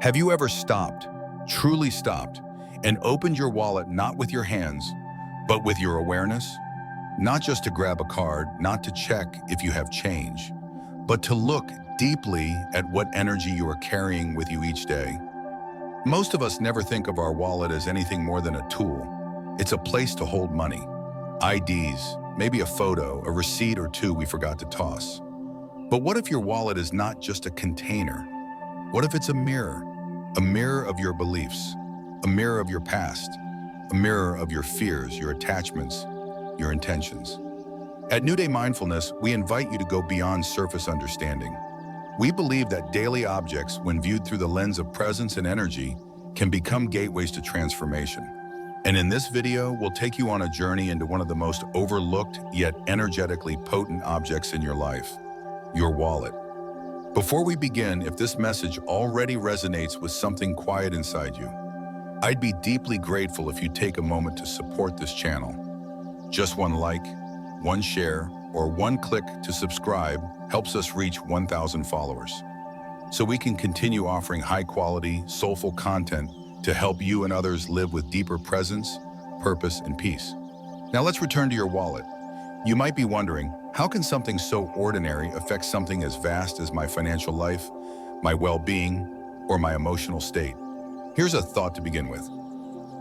Have you ever stopped, truly stopped, and opened your wallet not with your hands, but with your awareness? Not just to grab a card, not to check if you have change, but to look deeply at what energy you are carrying with you each day. Most of us never think of our wallet as anything more than a tool. It's a place to hold money, IDs, maybe a photo, a receipt or two we forgot to toss. But what if your wallet is not just a container? What if it's a mirror? A mirror of your beliefs, a mirror of your past, a mirror of your fears, your attachments, your intentions. At New Day Mindfulness, we invite you to go beyond surface understanding. We believe that daily objects, when viewed through the lens of presence and energy, can become gateways to transformation. And in this video, we'll take you on a journey into one of the most overlooked yet energetically potent objects in your life, your wallet. Before we begin, if this message already resonates with something quiet inside you, I'd be deeply grateful if you take a moment to support this channel. Just one like, one share, or one click to subscribe helps us reach 1,000 followers, so we can continue offering high-quality, soulful content to help you and others live with deeper presence, purpose, and peace. Now let's return to your wallet. You might be wondering, how can something so ordinary affect something as vast as my financial life, my well-being, or my emotional state? Here's a thought to begin with.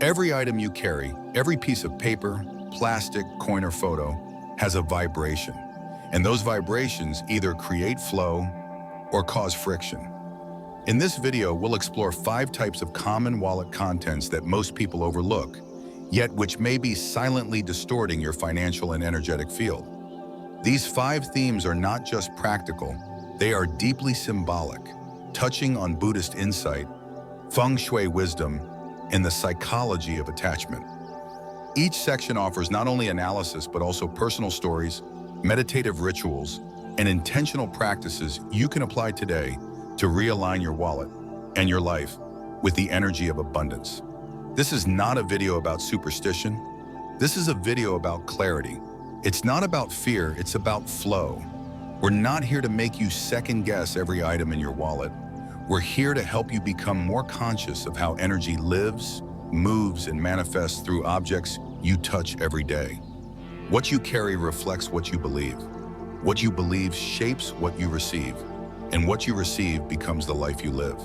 Every item you carry, every piece of paper, plastic, coin, or photo, has a vibration. And those vibrations either create flow or cause friction. In this video, we'll explore 5 types of common wallet contents that most people overlook, yet which may be silently distorting your financial and energetic field. These 5 themes are not just practical, they are deeply symbolic, touching on Buddhist insight, Feng Shui wisdom, and the psychology of attachment. Each section offers not only analysis but also personal stories, meditative rituals, and intentional practices you can apply today to realign your wallet and your life with the energy of abundance. This is not a video about superstition. This is a video about clarity. It's not about fear, it's about flow. We're not here to make you second guess every item in your wallet. We're here to help you become more conscious of how energy lives, moves, and manifests through objects you touch every day. What you carry reflects what you believe. What you believe shapes what you receive, and what you receive becomes the life you live.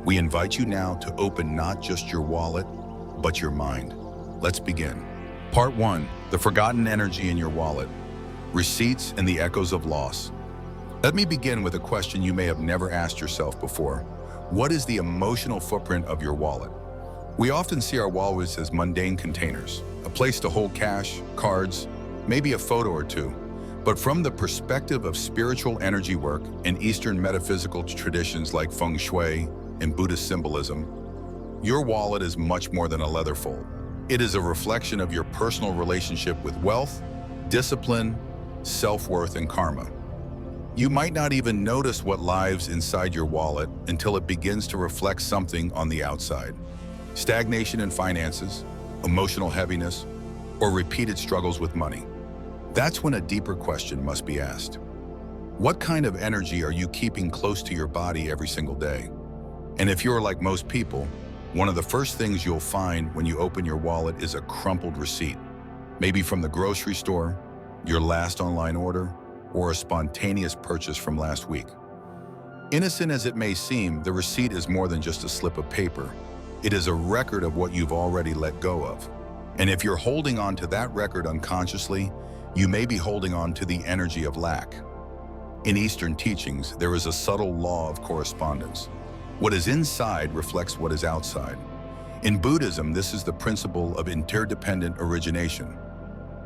We invite you now to open not just your wallet, but your mind. Let's begin. Part 1, the forgotten energy in your wallet, receipts and the echoes of loss. Let me begin with a question you may have never asked yourself before. What is the emotional footprint of your wallet? We often see our wallets as mundane containers, a place to hold cash, cards, maybe a photo or two. But from the perspective of spiritual energy work and Eastern metaphysical traditions like Feng Shui and Buddhist symbolism, your wallet is much more than a leather fold. It is a reflection of your personal relationship with wealth, discipline, self-worth, and karma. You might not even notice what lives inside your wallet until it begins to reflect something on the outside. Stagnation in finances, emotional heaviness, or repeated struggles with money. That's when a deeper question must be asked. What kind of energy are you keeping close to your body every single day? And if you're like most people, one of the first things you'll find when you open your wallet is a crumpled receipt, maybe from the grocery store, your last online order, or a spontaneous purchase from last week. Innocent as it may seem, the receipt is more than just a slip of paper. It is a record of what you've already let go of. And if you're holding on to that record unconsciously, you may be holding on to the energy of lack. In Eastern teachings, there is a subtle law of correspondence. What is inside reflects what is outside. In Buddhism, this is the principle of interdependent origination,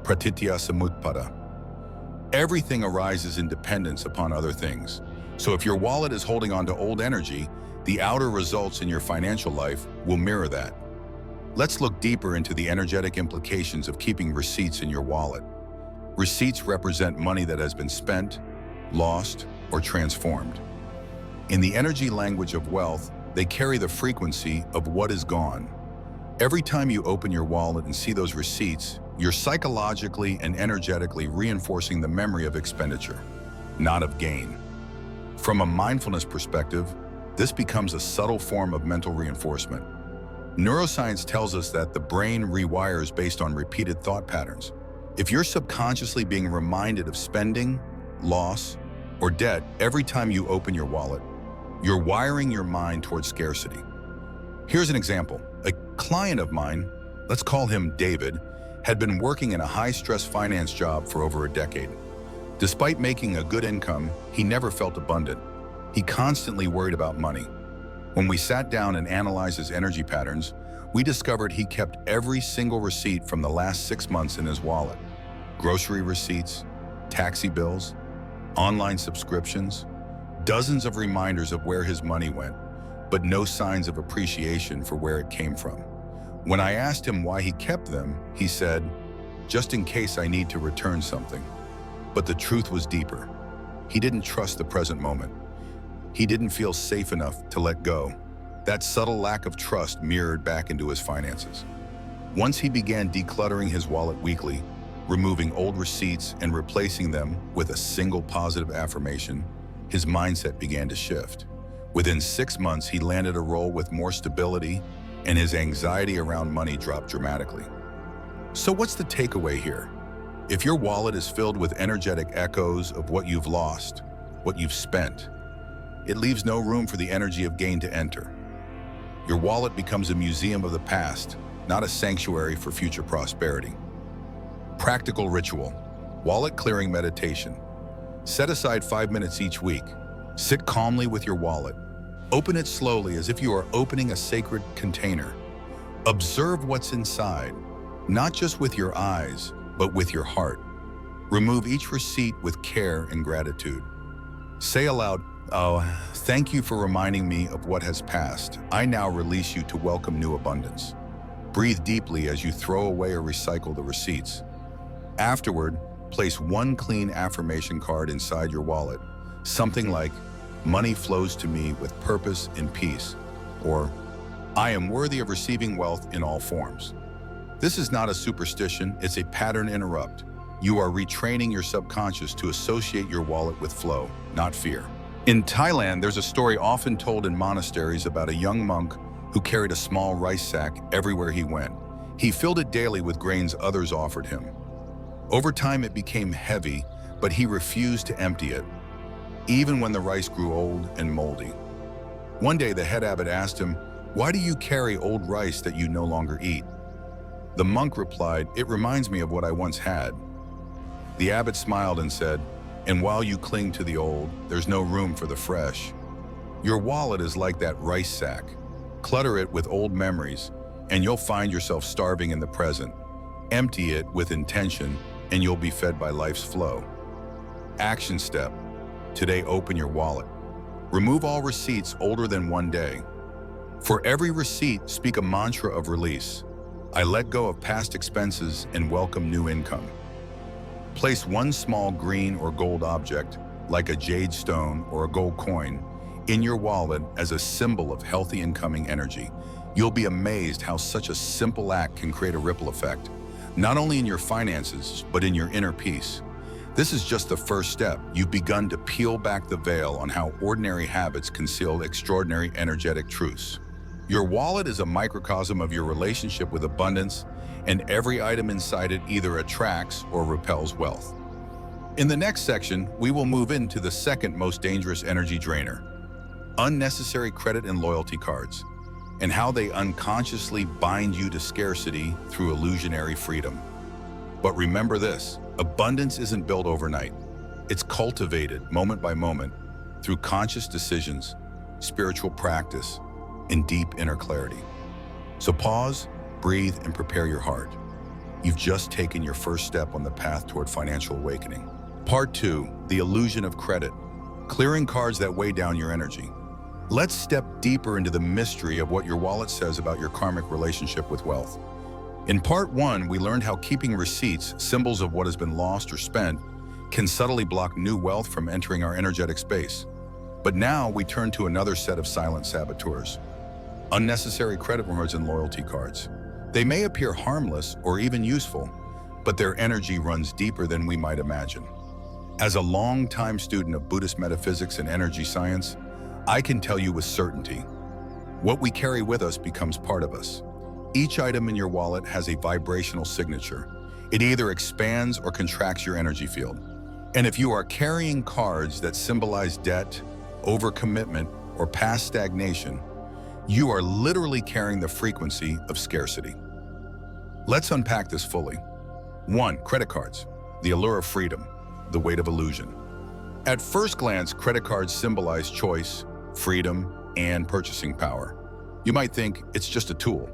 pratitya samutpada. Everything arises in dependence upon other things. So if your wallet is holding on to old energy, the outer results in your financial life will mirror that. Let's look deeper into the energetic implications of keeping receipts in your wallet. Receipts represent money that has been spent, lost, or transformed. In the energy language of wealth, they carry the frequency of what is gone. Every time you open your wallet and see those receipts, you're psychologically and energetically reinforcing the memory of expenditure, not of gain. From a mindfulness perspective, This becomes a subtle form of mental reinforcement. Neuroscience tells us that the brain rewires based on repeated thought patterns. If you're subconsciously being reminded of spending, loss, or debt every time you open your wallet, you're wiring your mind towards scarcity. Here's an example. A client of mine, let's call him David, had been working in a high-stress finance job for over a decade. Despite making a good income, he never felt abundant. He constantly worried about money. When we sat down and analyzed his energy patterns, we discovered he kept every single receipt from the last 6 months in his wallet. Grocery receipts, taxi bills, online subscriptions, dozens of reminders of where his money went, but no signs of appreciation for where it came from. When I asked him why he kept them, he said, "Just in case I need to return something." But the truth was deeper. He didn't trust the present moment. He didn't feel safe enough to let go. That subtle lack of trust mirrored back into his finances. Once he began decluttering his wallet weekly, removing old receipts and replacing them with a single positive affirmation, his mindset began to shift. Within 6 months, he landed a role with more stability, and his anxiety around money dropped dramatically. So what's the takeaway here? If your wallet is filled with energetic echoes of what you've lost, what you've spent, it leaves no room for the energy of gain to enter. Your wallet becomes a museum of the past, not a sanctuary for future prosperity. Practical ritual: wallet clearing meditation. Set aside 5 minutes each week. Sit calmly with your wallet. Open it slowly as if you are opening a sacred container. Observe what's inside, not just with your eyes, but with your heart. Remove each receipt with care and gratitude. Say aloud, "Oh, thank you for reminding me of what has passed. I now release you to welcome new abundance." Breathe deeply as you throw away or recycle the receipts. Afterward, place one clean affirmation card inside your wallet. Something like, "Money flows to me with purpose and peace," or "I am worthy of receiving wealth in all forms." This is not a superstition, it's a pattern interrupt. You are retraining your subconscious to associate your wallet with flow, not fear. In Thailand, there's a story often told in monasteries about a young monk who carried a small rice sack everywhere he went. He filled it daily with grains others offered him. Over time, it became heavy, but he refused to empty it, even when the rice grew old and moldy. One day, the head abbot asked him, "Why do you carry old rice that you no longer eat?" The monk replied, "It reminds me of what I once had." The abbot smiled and said, "And while you cling to the old, there's no room for the fresh. Your wallet is like that rice sack. Clutter it with old memories, and you'll find yourself starving in the present. Empty it with intention, and you'll be fed by life's flow." Action step. Today, open your wallet. Remove all receipts older than 1 day. For every receipt, speak a mantra of release. I let go of past expenses and welcome new income. Place one small green or gold object, like a jade stone or a gold coin, in your wallet as a symbol of healthy incoming energy. You'll be amazed how such a simple act can create a ripple effect, not only in your finances, but in your inner peace. This is just the first step. You've begun to peel back the veil on how ordinary habits conceal extraordinary energetic truths. Your wallet is a microcosm of your relationship with abundance, and every item inside it either attracts or repels wealth. In the next section, we will move into the second most dangerous energy drainer: unnecessary credit and loyalty cards, and how they unconsciously bind you to scarcity through illusionary freedom. But remember this: abundance isn't built overnight. It's cultivated moment by moment through conscious decisions, spiritual practice, and deep inner clarity. So pause, breathe, and prepare your heart. You've just taken your first step on the path toward financial awakening. Part 2, the illusion of credit, clearing cards that weigh down your energy. Let's step deeper into the mystery of what your wallet says about your karmic relationship with wealth. In Part 1, we learned how keeping receipts, symbols of what has been lost or spent, can subtly block new wealth from entering our energetic space. But now we turn to another set of silent saboteurs: unnecessary credit cards and loyalty cards. They may appear harmless or even useful, but their energy runs deeper than we might imagine. As a long-time student of Buddhist metaphysics and energy science, I can tell you with certainty, what we carry with us becomes part of us. Each item in your wallet has a vibrational signature. It either expands or contracts your energy field. And if you are carrying cards that symbolize debt, overcommitment, or past stagnation, you are literally carrying the frequency of scarcity. Let's unpack this fully. 1. Credit cards. The allure of freedom, the weight of illusion. At first glance, credit cards symbolize choice, freedom, and purchasing power. You might think it's just a tool.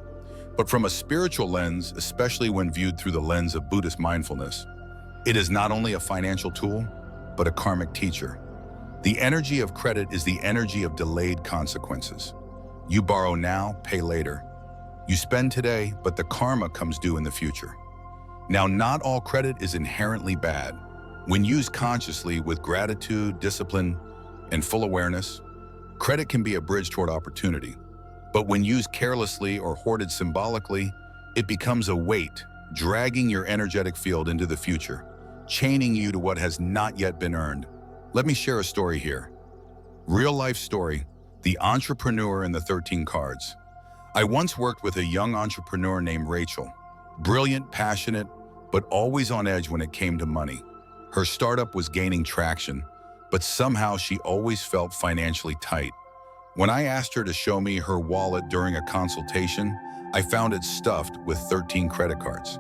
But from a spiritual lens, especially when viewed through the lens of Buddhist mindfulness, it is not only a financial tool, but a karmic teacher. The energy of credit is the energy of delayed consequences. You borrow now, pay later. You spend today, but the karma comes due in the future. Now, not all credit is inherently bad. When used consciously with gratitude, discipline, and full awareness, credit can be a bridge toward opportunity. But when used carelessly or hoarded symbolically, it becomes a weight, dragging your energetic field into the future, chaining you to what has not yet been earned. Let me share a story here. Real-life story, the entrepreneur and the 13 cards. I once worked with a young entrepreneur named Rachel. Brilliant, passionate, but always on edge when it came to money. Her startup was gaining traction, but somehow she always felt financially tight. When I asked her to show me her wallet during a consultation, I found it stuffed with 13 credit cards.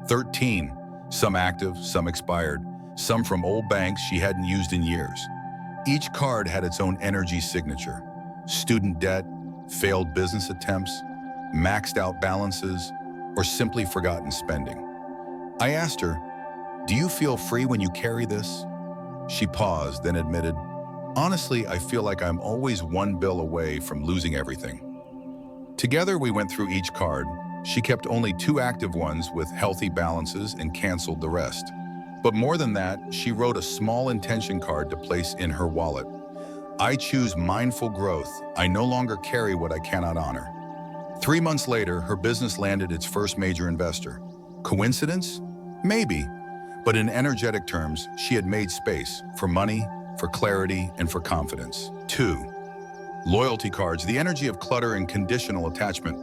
13, some active, some expired, some from old banks she hadn't used in years. Each card had its own energy signature. Student debt, failed business attempts, maxed out balances, or simply forgotten spending. I asked her, "Do you feel free when you carry this?" She paused, then admitted, "Honestly, I feel like I'm always one bill away from losing everything." Together, we went through each card. She kept only 2 active ones with healthy balances and canceled the rest. But more than that, she wrote a small intention card to place in her wallet. "I choose mindful growth. I no longer carry what I cannot honor." 3 months later, her business landed its first major investor. Coincidence? Maybe. But in energetic terms, she had made space for money, for clarity, and for confidence. 2. Loyalty cards, the energy of clutter and conditional attachment.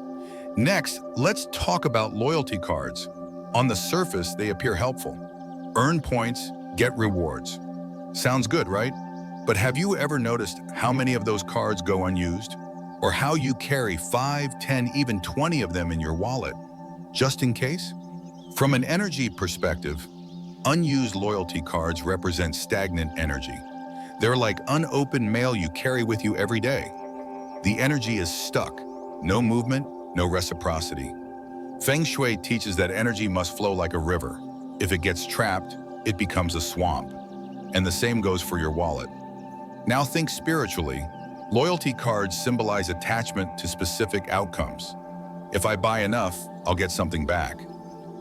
Next, let's talk about loyalty cards. On the surface, they appear helpful. Earn points, get rewards. Sounds good, right? But have you ever noticed how many of those cards go unused? Or how you carry 5, 10, even 20 of them in your wallet, just in case? From an energy perspective, unused loyalty cards represent stagnant energy. They're like unopened mail you carry with you every day. The energy is stuck, no movement, no reciprocity. Feng Shui teaches that energy must flow like a river. If it gets trapped, it becomes a swamp. And the same goes for your wallet. Now think spiritually. Loyalty cards symbolize attachment to specific outcomes. If I buy enough, I'll get something back.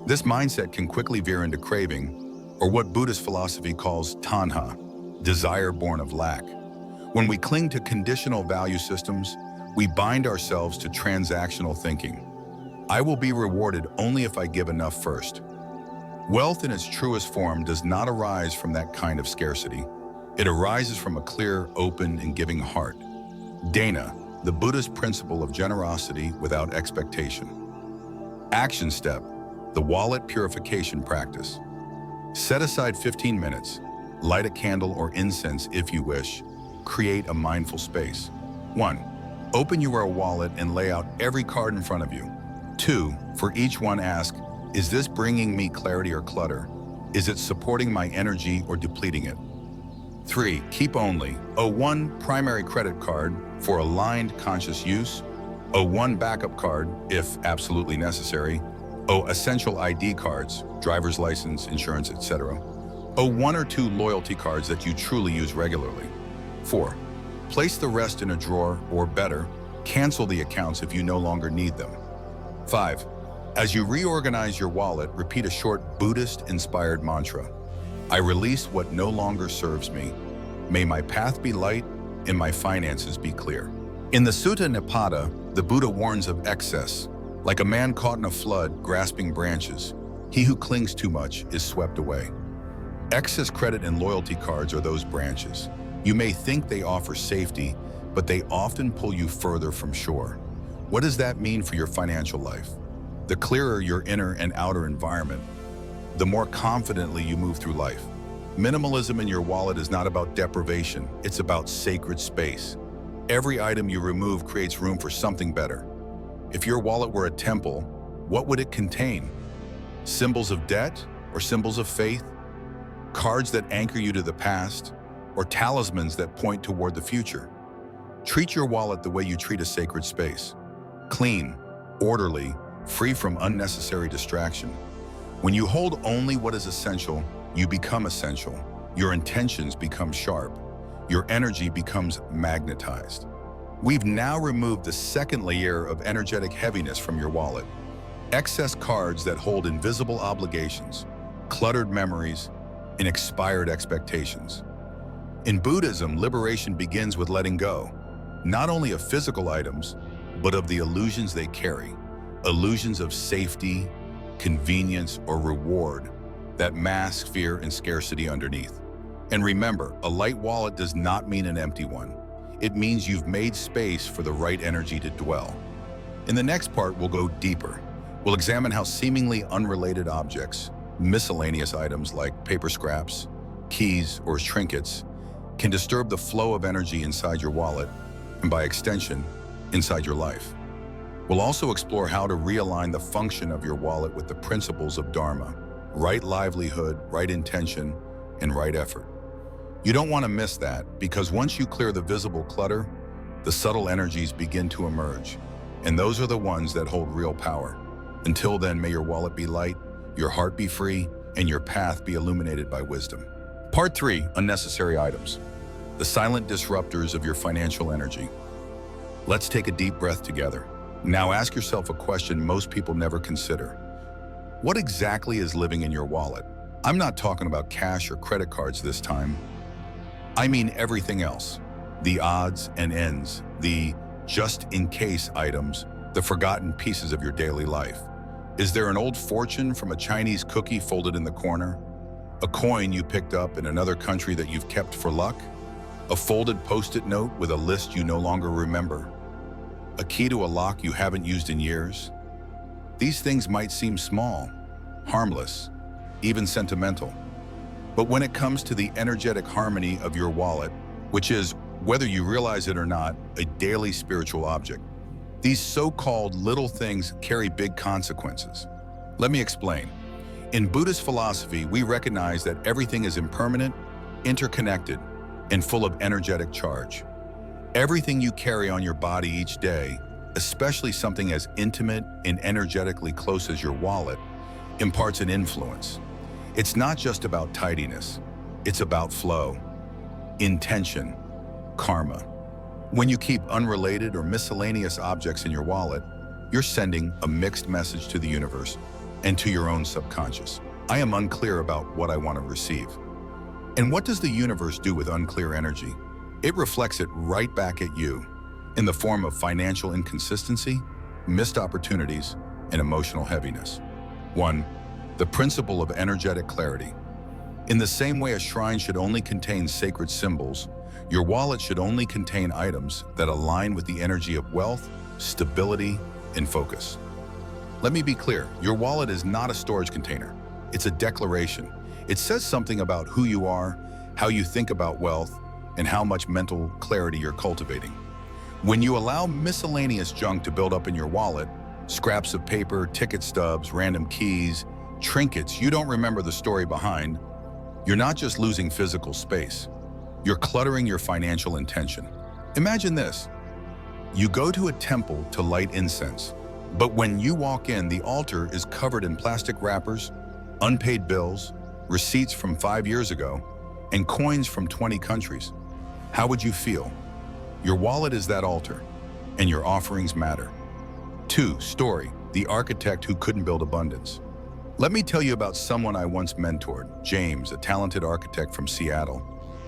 This mindset can quickly veer into craving, or what Buddhist philosophy calls tanha, desire born of lack. When we cling to conditional value systems, we bind ourselves to transactional thinking. I will be rewarded only if I give enough first. Wealth in its truest form does not arise from that kind of scarcity. It arises from a clear, open, and giving heart. Dana, the Buddhist principle of generosity without expectation. Action step, the wallet purification practice. Set aside 15 minutes. Light a candle or incense if you wish. Create a mindful space. 1. Open your wallet and lay out every card in front of you. 2. For each one ask, is this bringing me clarity or clutter? Is it supporting my energy or depleting it? 3. Keep only 1 primary credit card for aligned conscious use, 1 backup card if absolutely necessary, essential ID cards, driver's license, insurance, etc. 1 or 2 loyalty cards that you truly use regularly. 4. Place the rest in a drawer, or better, cancel the accounts if you no longer need them. 5. As you reorganize your wallet, repeat a short Buddhist-inspired mantra. I release what no longer serves me. May my path be light and my finances be clear. In the Sutta Nipata, the Buddha warns of excess. Like a man caught in a flood, grasping branches, he who clings too much is swept away. Excess credit and loyalty cards are those branches. You may think they offer safety, but they often pull you further from shore. What does that mean for your financial life? The clearer your inner and outer environment, the more confidently you move through life. Minimalism in your wallet is not about deprivation, it's about sacred space. Every item you remove creates room for something better. If your wallet were a temple, what would it contain? Symbols of debt or symbols of faith? Cards that anchor you to the past or talismans that point toward the future? Treat your wallet the way you treat a sacred space. Clean, orderly, free from unnecessary distraction. When you hold only what is essential, you become essential. Your intentions become sharp. Your energy becomes magnetized. We've now removed the second layer of energetic heaviness from your wallet. Excess cards that hold invisible obligations, cluttered memories, and expired expectations. In Buddhism, liberation begins with letting go, not only of physical items, but of the illusions they carry. Illusions of safety, convenience, or reward that mask fear and scarcity underneath. And remember, a light wallet does not mean an empty one. It means you've made space for the right energy to dwell. In the next part, we'll go deeper. We'll examine how seemingly unrelated objects, miscellaneous items like paper scraps, keys, or trinkets, can disturb the flow of energy inside your wallet, and by extension, inside your life. We'll also explore how to realign the function of your wallet with the principles of Dharma: right livelihood, right intention, and right effort. You don't want to miss that, because once you clear the visible clutter, the subtle energies begin to emerge, and those are the ones that hold real power. Until then, may your wallet be light, your heart be free, and your path be illuminated by wisdom. Part 3, unnecessary items. The silent disruptors of your financial energy. Let's take a deep breath together. Now ask yourself a question most people never consider. What exactly is living in your wallet? I'm not talking about cash or credit cards this time. I mean everything else. The odds and ends, the just-in-case items, the forgotten pieces of your daily life. Is there an old fortune from a Chinese cookie folded in the corner? A coin you picked up in another country that you've kept for luck? A folded Post-it note with a list you no longer remember? A key to a lock you haven't used in years? These things might seem small, harmless, even sentimental. But when it comes to the energetic harmony of your wallet, which is, whether you realize it or not, a daily spiritual object, these so-called little things carry big consequences. Let me explain. In Buddhist philosophy, we recognize that everything is impermanent, interconnected, and full of energetic charge. Everything you carry on your body each day, especially something as intimate and energetically close as your wallet, imparts an influence. It's not just about tidiness, it's about flow, intention, karma. When you keep unrelated or miscellaneous objects in your wallet, you're sending a mixed message to the universe and to your own subconscious. I am unclear about what I want to receive. And what does the universe do with unclear energy? It reflects it right back at you in the form of financial inconsistency, missed opportunities, and emotional heaviness. 1. The principle of energetic clarity. In the same way a shrine should only contain sacred symbols, your wallet should only contain items that align with the energy of wealth, stability, and focus. Let me be clear, your wallet is not a storage container. It's a declaration. It says something about who you are, how you think about wealth, and how much mental clarity you're cultivating. When you allow miscellaneous junk to build up in your wallet, scraps of paper, ticket stubs, random keys, trinkets you don't remember the story behind, you're not just losing physical space, you're cluttering your financial intention. Imagine this. You go to a temple to light incense, but when you walk in, the altar is covered in plastic wrappers, unpaid bills, receipts from 5 years ago, and coins from 20 countries. How would you feel? Your wallet is that altar, and your offerings matter. 2. Story, the architect who couldn't build abundance. Let me tell you about someone I once mentored, James, a talented architect from Seattle.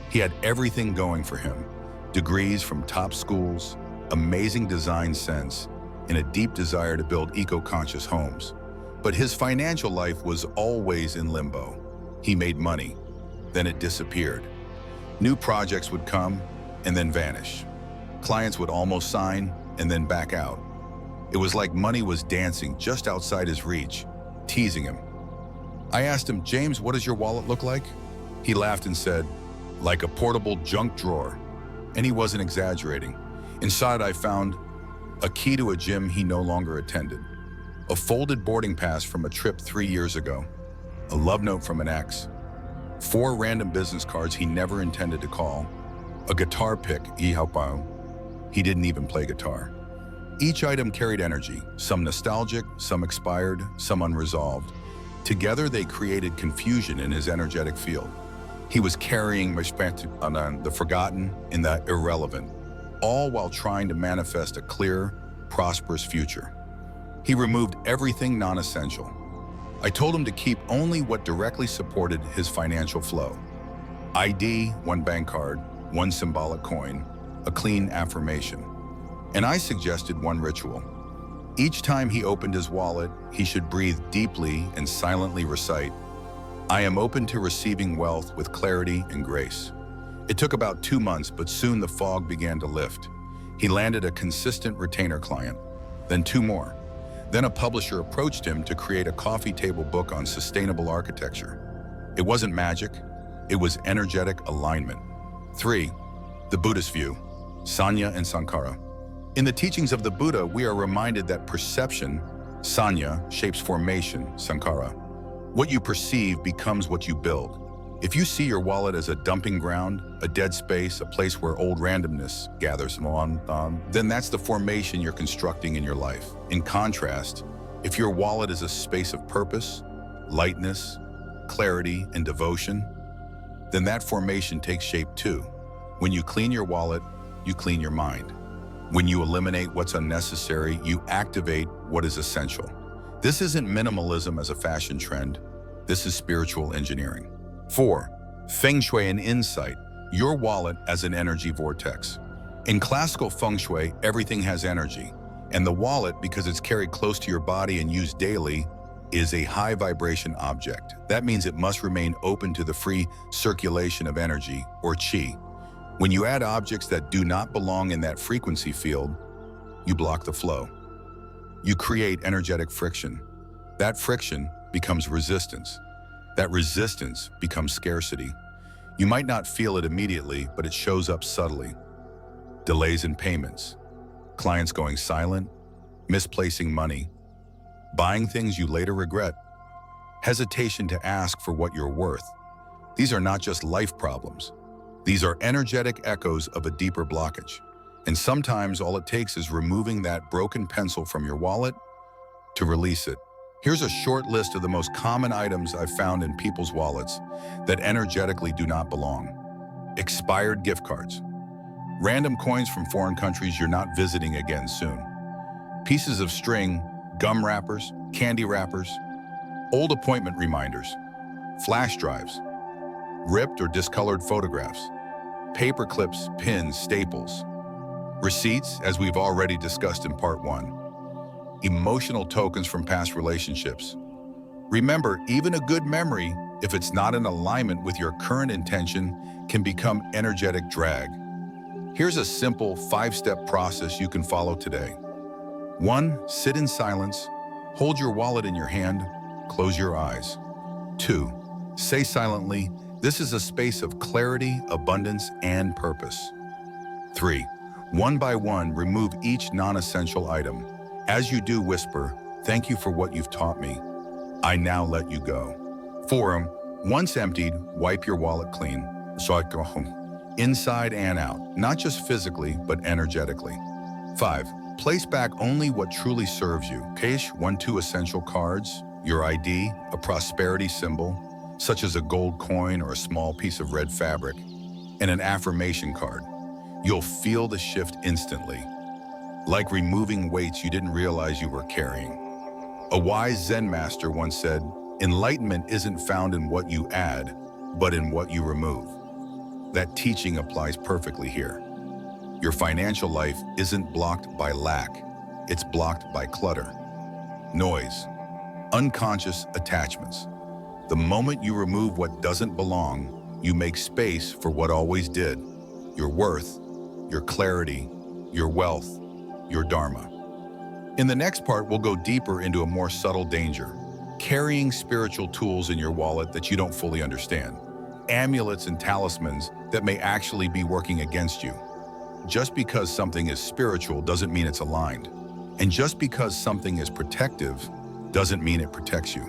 He had everything going for him: degrees from top schools, amazing design sense, and a deep desire to build eco-conscious homes. But his financial life was always in limbo. He made money, then it disappeared. New projects would come and then vanish. Clients would almost sign and then back out. It was like money was dancing just outside his reach, teasing him. I asked him, "James, what does your wallet look like?" He laughed and said, "Like a portable junk drawer." And he wasn't exaggerating. Inside, I found a key to a gym he no longer attended, a folded boarding pass from a trip 3 years ago, a love note from an ex, 4 random business cards he never intended to call, a guitar pick he didn't even play guitar. Each item carried energy, some nostalgic, some expired, some unresolved. Together, they created confusion in his energetic field. He was carrying the forgotten and the irrelevant, all while trying to manifest a clear, prosperous future. He removed everything non-essential. I told him to keep only what directly supported his financial flow. ID, 1 bank card, 1 symbolic coin, a clean affirmation. And I suggested 1 ritual. Each time he opened his wallet, he should breathe deeply and silently recite, "I am open to receiving wealth with clarity and grace." It took about 2 months, but soon the fog began to lift. He landed a consistent retainer client, then 2 more. Then a publisher approached him to create a coffee table book on sustainable architecture. It wasn't magic, it was energetic alignment. 3. The Buddhist view, Sanya and Sankara. In the teachings of the Buddha, we are reminded that perception, Sanya, shapes formation, Sankara. What you perceive becomes what you build. If you see your wallet as a dumping ground, a dead space, a place where old randomness gathers then that's the formation you're constructing in your life. In contrast, if your wallet is a space of purpose, lightness, clarity, and devotion, then that formation takes shape too. When you clean your wallet, you clean your mind. When you eliminate what's unnecessary, you activate what is essential. This isn't minimalism as a fashion trend. This is spiritual engineering. 4. Feng Shui and insight, your wallet as an energy vortex. In classical Feng Shui, everything has energy, and the wallet, because it's carried close to your body and used daily, is a high vibration object. That means it must remain open to the free circulation of energy, or qi. When you add objects that do not belong in that frequency field, you block the flow. You create energetic friction. That friction becomes resistance. That resistance becomes scarcity. You might not feel it immediately, but it shows up subtly. Delays in payments, clients going silent, misplacing money, buying things you later regret, hesitation to ask for what you're worth. These are not just life problems. These are energetic echoes of a deeper blockage. And sometimes all it takes is removing that broken pencil from your wallet to release it. Here's a short list of the most common items I've found in people's wallets that energetically do not belong. Expired gift cards. Random coins from foreign countries you're not visiting again soon. Pieces of string, gum wrappers, candy wrappers, old appointment reminders, flash drives, ripped or discolored photographs, paper clips, pins, staples, receipts, as we've already discussed in part 1, emotional tokens from past relationships. Remember, even a good memory, if it's not in alignment with your current intention, can become energetic drag. Here's a simple 5-step process you can follow today. 1. Sit in silence. Hold your wallet in your hand. Close your eyes. 2. Say silently, "This is a space of clarity, abundance, and purpose." 3. One by one, remove each non-essential item. As you do, whisper, "Thank you for what you've taught me. I now let you go." 4. Once emptied, wipe your wallet clean. Inside and out, not just physically, but energetically. 5. Place back only what truly serves you. 1, 2 essential cards, your ID, a prosperity symbol, such as a gold coin or a small piece of red fabric, and an affirmation card. You'll feel the shift instantly, like removing weights you didn't realize you were carrying. A wise Zen master once said, "Enlightenment isn't found in what you add, but in what you remove." That teaching applies perfectly here. Your financial life isn't blocked by lack, it's blocked by clutter, noise, unconscious attachments. The moment you remove what doesn't belong, you make space for what always did: your worth, your clarity, your wealth, your dharma. In the next part, we'll go deeper into a more subtle danger, carrying spiritual tools in your wallet that you don't fully understand, amulets and talismans that may actually be working against you. Just because something is spiritual doesn't mean it's aligned. And just because something is protective doesn't mean it protects you.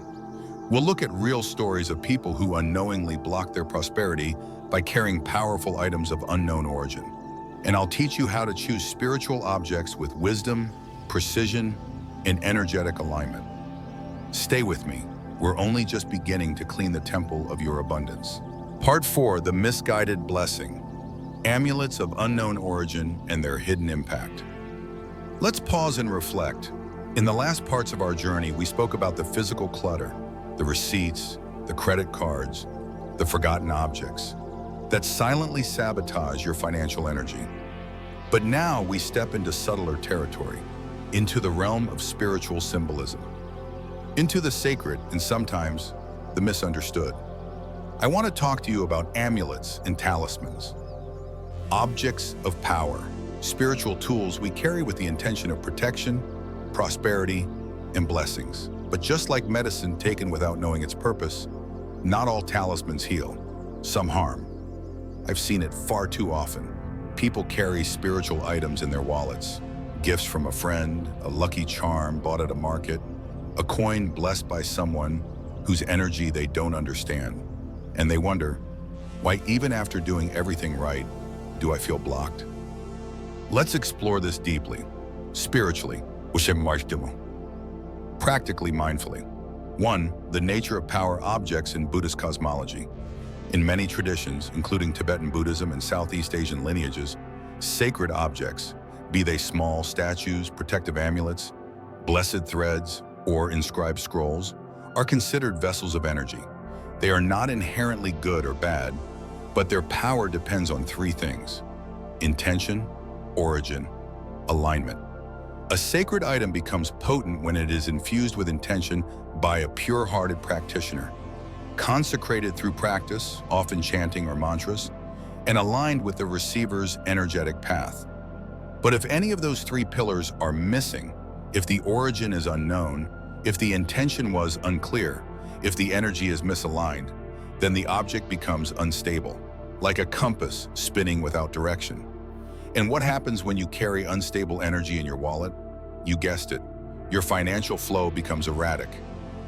We'll look at real stories of people who unknowingly block their prosperity by carrying powerful items of unknown origin. And I'll teach you how to choose spiritual objects with wisdom, precision, and energetic alignment. Stay with me. We're only just beginning to clean the temple of your abundance. Part 4, the misguided blessing. Amulets of unknown origin and their hidden impact. Let's pause and reflect. In the last parts of our journey, we spoke about the physical clutter, the receipts, the credit cards, the forgotten objects that silently sabotage your financial energy. But now we step into subtler territory, into the realm of spiritual symbolism, into the sacred and sometimes the misunderstood. I want to talk to you about amulets and talismans, objects of power, spiritual tools we carry with the intention of protection, prosperity, and blessings. But just like medicine taken without knowing its purpose, not all talismans heal, some harm. I've seen it far too often. People carry spiritual items in their wallets, gifts from a friend, a lucky charm bought at a market, a coin blessed by someone whose energy they don't understand. And they wonder, why even after doing everything right, do I feel blocked? Let's explore this deeply, spiritually, practically mindfully. 1. The nature of power objects in Buddhist cosmology. In many traditions, including Tibetan Buddhism and Southeast Asian lineages, sacred objects, be they small statues, protective amulets, blessed threads, or inscribed scrolls, are considered vessels of energy. They are not inherently good or bad, but their power depends on 3 things: intention, origin, alignment. A sacred item becomes potent when it is infused with intention by a pure-hearted practitioner, consecrated through practice, often chanting or mantras, and aligned with the receiver's energetic path. But if any of those 3 pillars are missing, if the origin is unknown, if the intention was unclear, if the energy is misaligned, then the object becomes unstable, like a compass spinning without direction. And what happens when you carry unstable energy in your wallet? You guessed it. Your financial flow becomes erratic.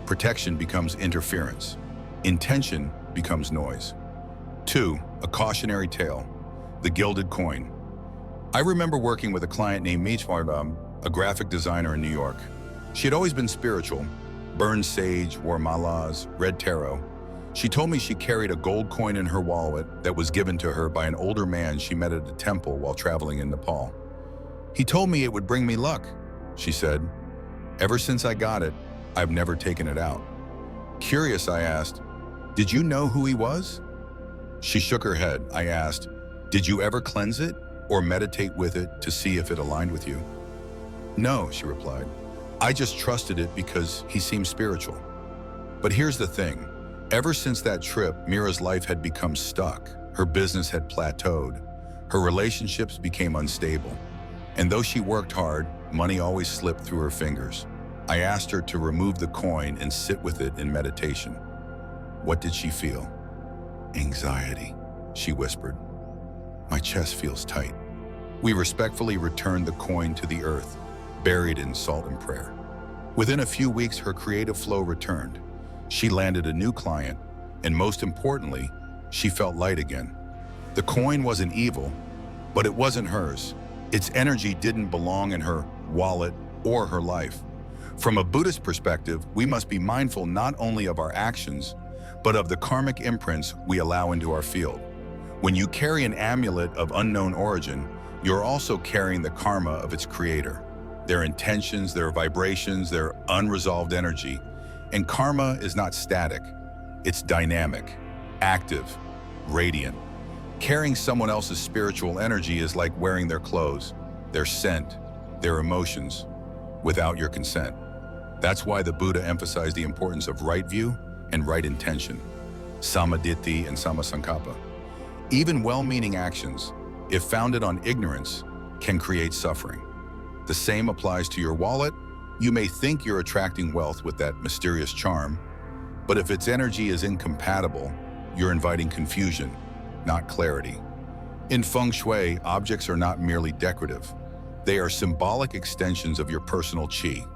Protection becomes interference. Intention becomes noise. 2. A cautionary tale. The gilded coin. I remember working with a client named Mismatched, a graphic designer in New York. She had always been spiritual, burned sage, wore malas, read tarot. She told me she carried a gold coin in her wallet that was given to her by an older man she met at a temple while traveling in Nepal. He told me it would bring me luck, she said. Ever since I got it, I've never taken it out. Curious, I asked, did you know who he was? She shook her head. I asked, did you ever cleanse it or meditate with it to see if it aligned with you? No, she replied. I just trusted it because he seemed spiritual. But here's the thing. Ever since that trip, Mira's life had become stuck. Her business had plateaued. Her relationships became unstable. And though she worked hard, money always slipped through her fingers. I asked her to remove the coin and sit with it in meditation. What did she feel? Anxiety, she whispered. My chest feels tight. We respectfully returned the coin to the earth, buried in salt and prayer. Within a few weeks, her creative flow returned. She landed a new client, and most importantly, she felt light again. The coin wasn't evil, but it wasn't hers. Its energy didn't belong in her wallet or her life. From a Buddhist perspective, we must be mindful not only of our actions, but of the karmic imprints we allow into our field. When you carry an amulet of unknown origin, you're also carrying the karma of its creator, their intentions, their vibrations, their unresolved energy. And karma is not static. It's dynamic, active, radiant. Carrying someone else's spiritual energy is like wearing their clothes, their scent, their emotions, without your consent. That's why the Buddha emphasized the importance of right view and right intention, samaditthi and samasankappa. Even well-meaning actions, if founded on ignorance, can create suffering. The same applies to your wallet. You may think you're attracting wealth with that mysterious charm, but if its energy is incompatible, you're inviting confusion, not clarity. In Feng Shui, objects are not merely decorative. They are symbolic extensions of your personal qi.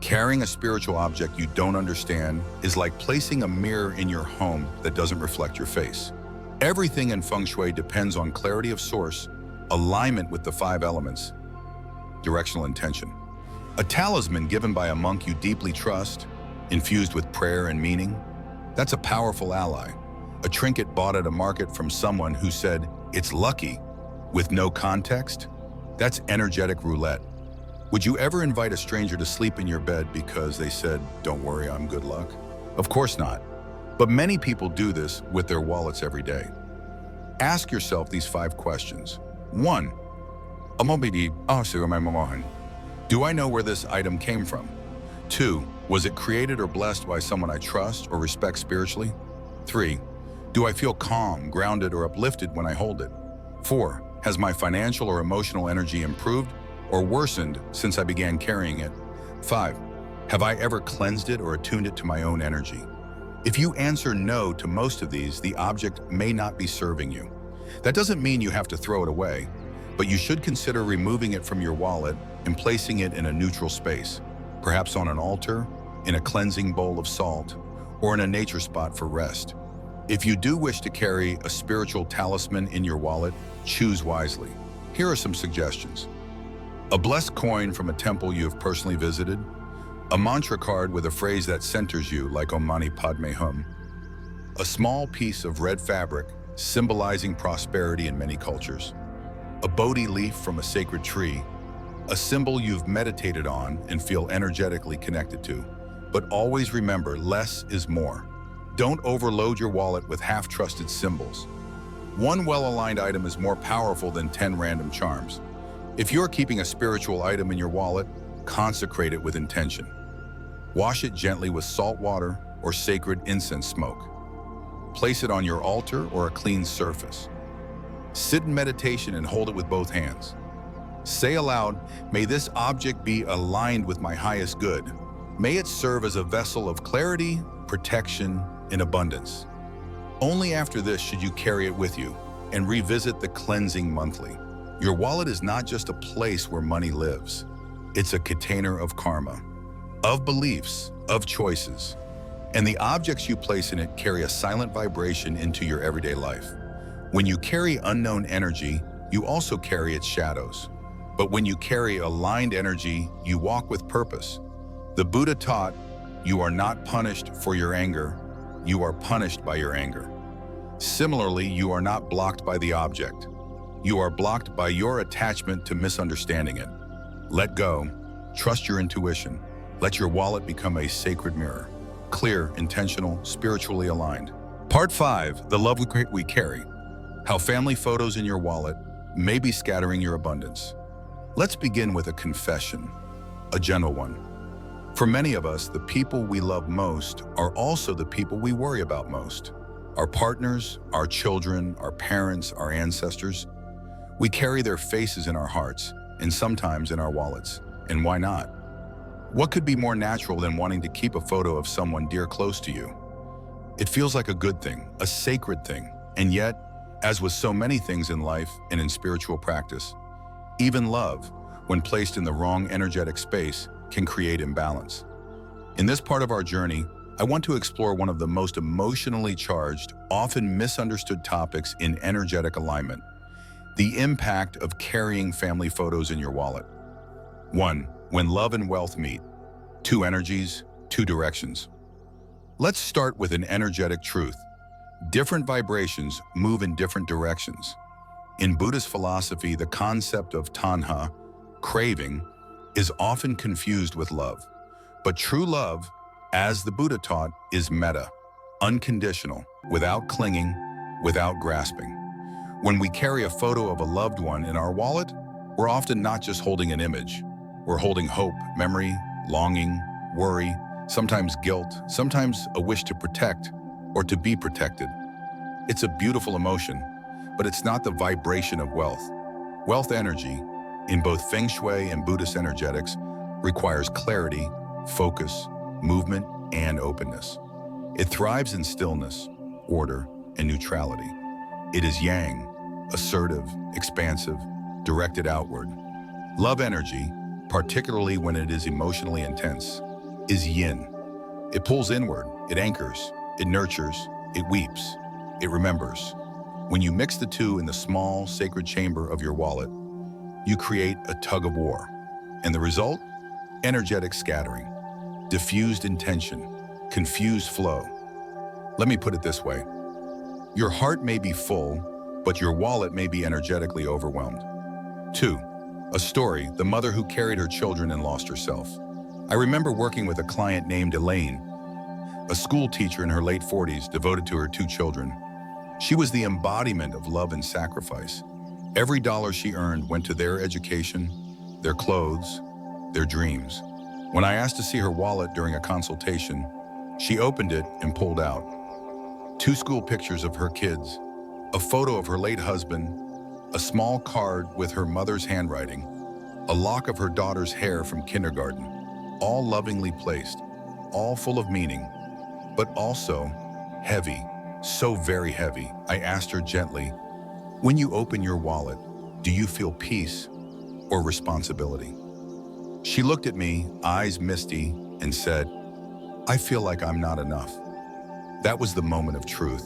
Carrying a spiritual object you don't understand is like placing a mirror in your home that doesn't reflect your face. Everything in Feng Shui depends on clarity of source, alignment with the 5 elements, directional intention. A talisman given by a monk you deeply trust, infused with prayer and meaning, that's a powerful ally. A trinket bought at a market from someone who said, "It's lucky," with no context, that's energetic roulette. Would you ever invite a stranger to sleep in your bed because they said, "Don't worry, I'm good luck"? Of course not. But many people do this with their wallets every day. Ask yourself these 5 questions. 1. Do I know where this item came from? 2. Was it created or blessed by someone I trust or respect spiritually? 3. Do I feel calm, grounded, or uplifted when I hold it? 4. Has my financial or emotional energy improved or worsened since I began carrying it? 5. Have I ever cleansed it or attuned it to my own energy? If you answer no to most of these, the object may not be serving you. That doesn't mean you have to throw it away, but you should consider removing it from your wallet and placing it in a neutral space, perhaps on an altar, in a cleansing bowl of salt, or in a nature spot for rest. If you do wish to carry a spiritual talisman in your wallet, choose wisely. Here are some suggestions. A blessed coin from a temple you have personally visited, a mantra card with a phrase that centers you like Om Mani Padme Hum, a small piece of red fabric symbolizing prosperity in many cultures, a Bodhi leaf from a sacred tree, a symbol you've meditated on and feel energetically connected to. But always remember, less is more. Don't overload your wallet with half-trusted symbols. One well-aligned item is more powerful than 10 random charms. If you're keeping a spiritual item in your wallet, consecrate it with intention. Wash it gently with salt water or sacred incense smoke. Place it on your altar or a clean surface. Sit in meditation and hold it with both hands. Say aloud, "May this object be aligned with my highest good. May it serve as a vessel of clarity, protection, and abundance." Only after this should you carry it with you and revisit the cleansing monthly. Your wallet is not just a place where money lives. It's a container of karma, of beliefs, of choices. And the objects you place in it carry a silent vibration into your everyday life. When you carry unknown energy, you also carry its shadows. But when you carry aligned energy, you walk with purpose. The Buddha taught, "You are not punished for your anger, you are punished by your anger." Similarly, you are not blocked by the object. You are blocked by your attachment to misunderstanding it. Let go. Trust your intuition. Let your wallet become a sacred mirror. Clear, intentional, spiritually aligned. Part 5, the love we carry. How family photos in your wallet may be scattering your abundance. Let's begin with a confession, a gentle one. For many of us, the people we love most are also the people we worry about most. Our partners, our children, our parents, our ancestors. We carry their faces in our hearts and sometimes in our wallets. And why not? What could be more natural than wanting to keep a photo of someone dear close to you? It feels like a good thing, a sacred thing. And yet, as with so many things in life and in spiritual practice, even love, when placed in the wrong energetic space, can create imbalance. In this part of our journey, I want to explore one of the most emotionally charged, often misunderstood topics in energetic alignment: the impact of carrying family photos in your wallet. 1. When love and wealth meet. 2 energies, 2 directions. Let's start with an energetic truth. Different vibrations move in different directions. In Buddhist philosophy, the concept of tanha, craving, is often confused with love. But true love, as the Buddha taught, is metta, unconditional, without clinging, without grasping. When we carry a photo of a loved one in our wallet, we're often not just holding an image. We're holding hope, memory, longing, worry, sometimes guilt, sometimes a wish to protect or to be protected. It's a beautiful emotion, but it's not the vibration of wealth. Wealth energy, in both Feng Shui and Buddhist energetics, requires clarity, focus, movement, and openness. It thrives in stillness, order, and neutrality. It is yang, assertive, expansive, directed outward. Love energy, particularly when it is emotionally intense, is yin. It pulls inward, it anchors, it nurtures, it weeps, it remembers. When you mix the two in the small, sacred chamber of your wallet, you create a tug of war. And the result? Energetic scattering, diffused intention, confused flow. Let me put it this way. Your heart may be full, but your wallet may be energetically overwhelmed. 2. A story, the mother who carried her children and lost herself. I remember working with a client named Elaine, a school teacher in her late 40s devoted to her 2 children. She was the embodiment of love and sacrifice. Every dollar she earned went to their education, their clothes, their dreams. When I asked to see her wallet during a consultation, she opened it and pulled out 2 school pictures of her kids, a photo of her late husband, a small card with her mother's handwriting, a lock of her daughter's hair from kindergarten, all lovingly placed, all full of meaning, but also heavy, so very heavy. I asked her gently, when you open your wallet, do you feel peace or responsibility? She looked at me, eyes misty, and said, I feel like I'm not enough. That was the moment of truth.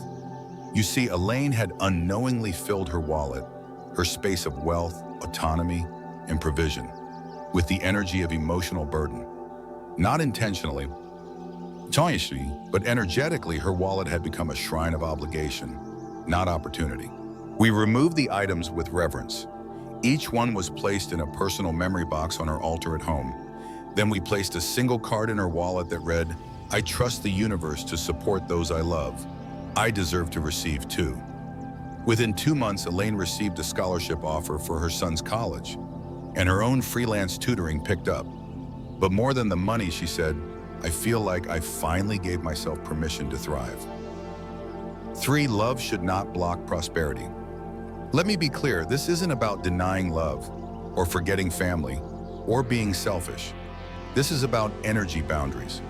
You see, Elaine had unknowingly filled her wallet, her space of wealth, autonomy, and provision, with the energy of emotional burden. Not intentionally, but energetically, her wallet had become a shrine of obligation, not opportunity. We removed the items with reverence. Each one was placed in a personal memory box on her altar at home. Then we placed a single card in her wallet that read, I trust the universe to support those I love. I deserve to receive too. Within 2 months, Elaine received a scholarship offer for her son's college, and her own freelance tutoring picked up. But more than the money, she said, I feel like I finally gave myself permission to thrive. 3. Love should not block prosperity. Let me be clear, this isn't about denying love, or forgetting family, or being selfish. This is about energy boundaries.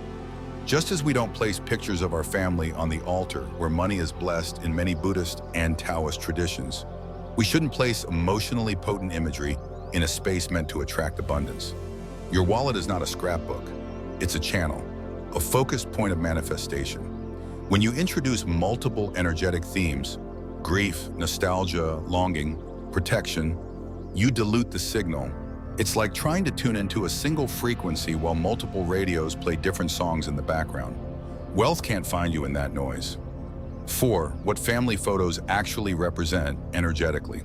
Just as we don't place pictures of our family on the altar where money is blessed in many Buddhist and Taoist traditions, we shouldn't place emotionally potent imagery in a space meant to attract abundance. Your wallet is not a scrapbook. It's a channel, a focused point of manifestation. When you introduce multiple energetic themes, grief, nostalgia, longing, protection, you dilute the signal. It's like trying to tune into a single frequency while multiple radios play different songs in the background. Wealth can't find you in that noise. 4. What family photos actually represent energetically.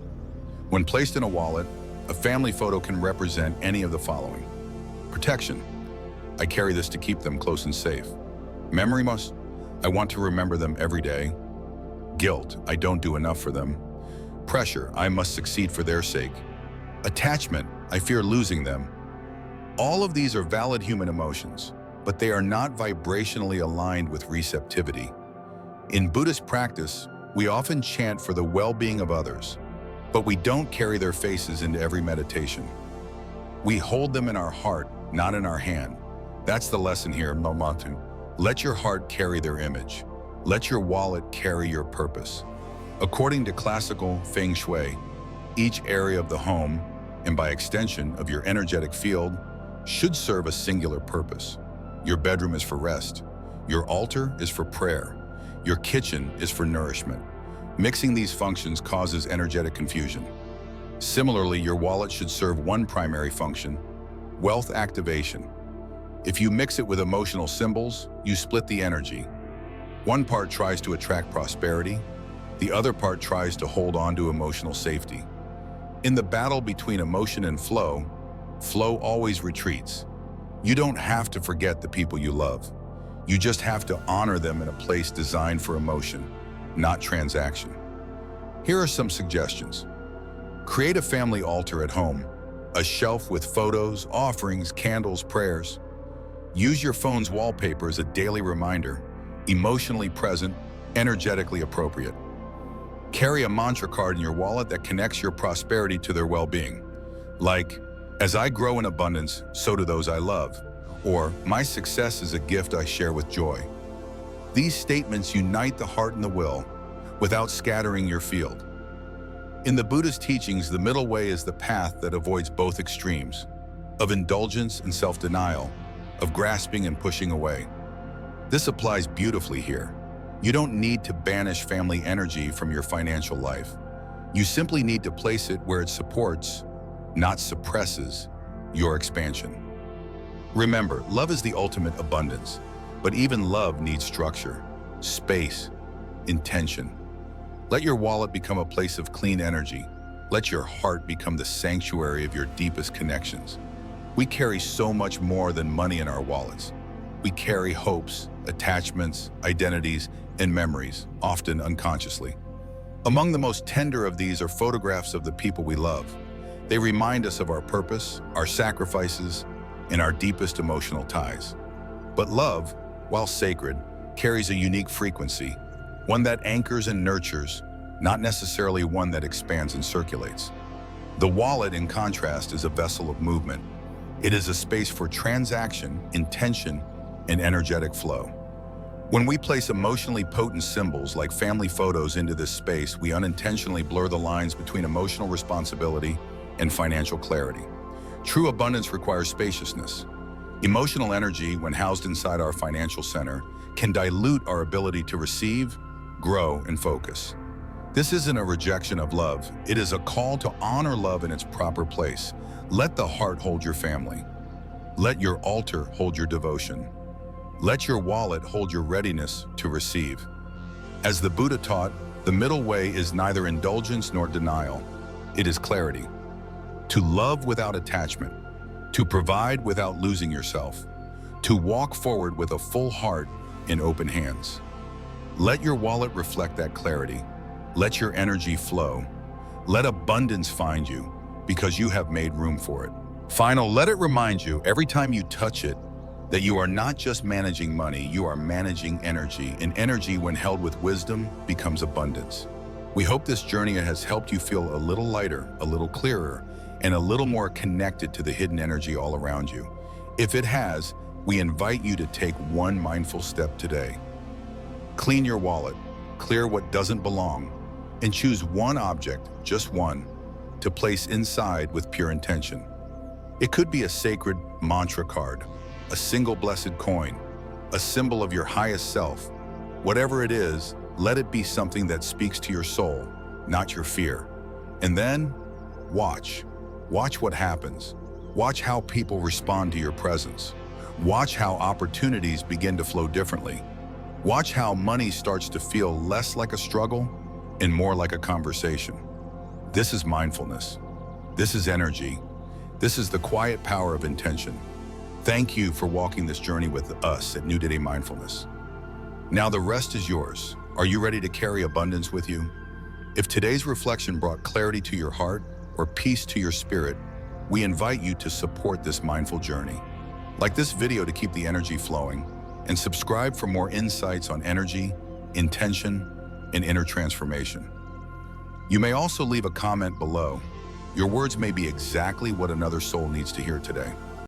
When placed in a wallet, a family photo can represent any of the following. Protection. I carry this to keep them close and safe. Memory must. I want to remember them every day. Guilt. I don't do enough for them. Pressure. I must succeed for their sake. Attachment. I fear losing them. All of these are valid human emotions, but they are not vibrationally aligned with receptivity. In Buddhist practice, we often chant for the well-being of others, but we don't carry their faces into every meditation. We hold them in our heart, not in our hand. That's the lesson here, Momatu. Let your heart carry their image. Let your wallet carry your purpose. According to classical Feng Shui, each area of the home, and by extension of your energetic field, should serve a singular purpose. Your bedroom is for rest. Your altar is for prayer. Your kitchen is for nourishment. Mixing these functions causes energetic confusion. Similarly, your wallet should serve one primary function, wealth activation. If you mix it with emotional symbols, you split the energy. One part tries to attract prosperity, the other part tries to hold on to emotional safety. In the battle between emotion and flow, flow always retreats. You don't have to forget the people you love. You just have to honor them in a place designed for emotion, not transaction. Here are some suggestions. Create a family altar at home, a shelf with photos, offerings, candles, prayers. Use your phone's wallpaper as a daily reminder, emotionally present, energetically appropriate. Carry a mantra card in your wallet that connects your prosperity to their well-being. Like, as I grow in abundance, so do those I love, or my success is a gift I share with joy. These statements unite the heart and the will without scattering your field. In the Buddhist teachings, the middle way is the path that avoids both extremes, of indulgence and self-denial, of grasping and pushing away. This applies beautifully here. You don't need to banish family energy from your financial life. You simply need to place it where it supports, not suppresses, your expansion. Remember, love is the ultimate abundance, but even love needs structure, space, intention. Let your wallet become a place of clean energy. Let your heart become the sanctuary of your deepest connections. We carry so much more than money in our wallets. We carry hopes, attachments, identities, and memories, often unconsciously. Among the most tender of these are photographs of the people we love. They remind us of our purpose, our sacrifices, and our deepest emotional ties. But love, while sacred, carries a unique frequency, one that anchors and nurtures, not necessarily one that expands and circulates. The wallet, in contrast, is a vessel of movement. It is a space for transaction, intention, and energetic flow. When we place emotionally potent symbols like family photos into this space, we unintentionally blur the lines between emotional responsibility and financial clarity. True abundance requires spaciousness. Emotional energy, when housed inside our financial center, can dilute our ability to receive, grow, and focus. This isn't a rejection of love. It is a call to honor love in its proper place. Let the heart hold your family. Let your altar hold your devotion. Let your wallet hold your readiness to receive. As the Buddha taught, the middle way is neither indulgence nor denial. It is clarity. To love without attachment, to provide without losing yourself, to walk forward with a full heart and open hands. Let your wallet reflect that clarity. Let your energy flow. Let abundance find you because you have made room for it. Final, let it remind you every time you touch it that you are not just managing money, you are managing energy, and energy, when held with wisdom, becomes abundance. We hope this journey has helped you feel a little lighter, a little clearer, and a little more connected to the hidden energy all around you. If it has, we invite you to take one mindful step today. Clean your wallet, clear what doesn't belong, and choose one object, just one, to place inside with pure intention. It could be a sacred mantra card, a single blessed coin, a symbol of your highest self. Whatever it is, let it be something that speaks to your soul, not your fear. And then, watch. Watch what happens. Watch how people respond to your presence. Watch how opportunities begin to flow differently. Watch how money starts to feel less like a struggle and more like a conversation. This is mindfulness. This is energy. This is the quiet power of intention. Thank you for walking this journey with us at New Day Mindfulness. Now the rest is yours. Are you ready to carry abundance with you? If today's reflection brought clarity to your heart or peace to your spirit, we invite you to support this mindful journey. Like this video to keep the energy flowing, and subscribe for more insights on energy, intention, and inner transformation. You may also leave a comment below. Your words may be exactly what another soul needs to hear today.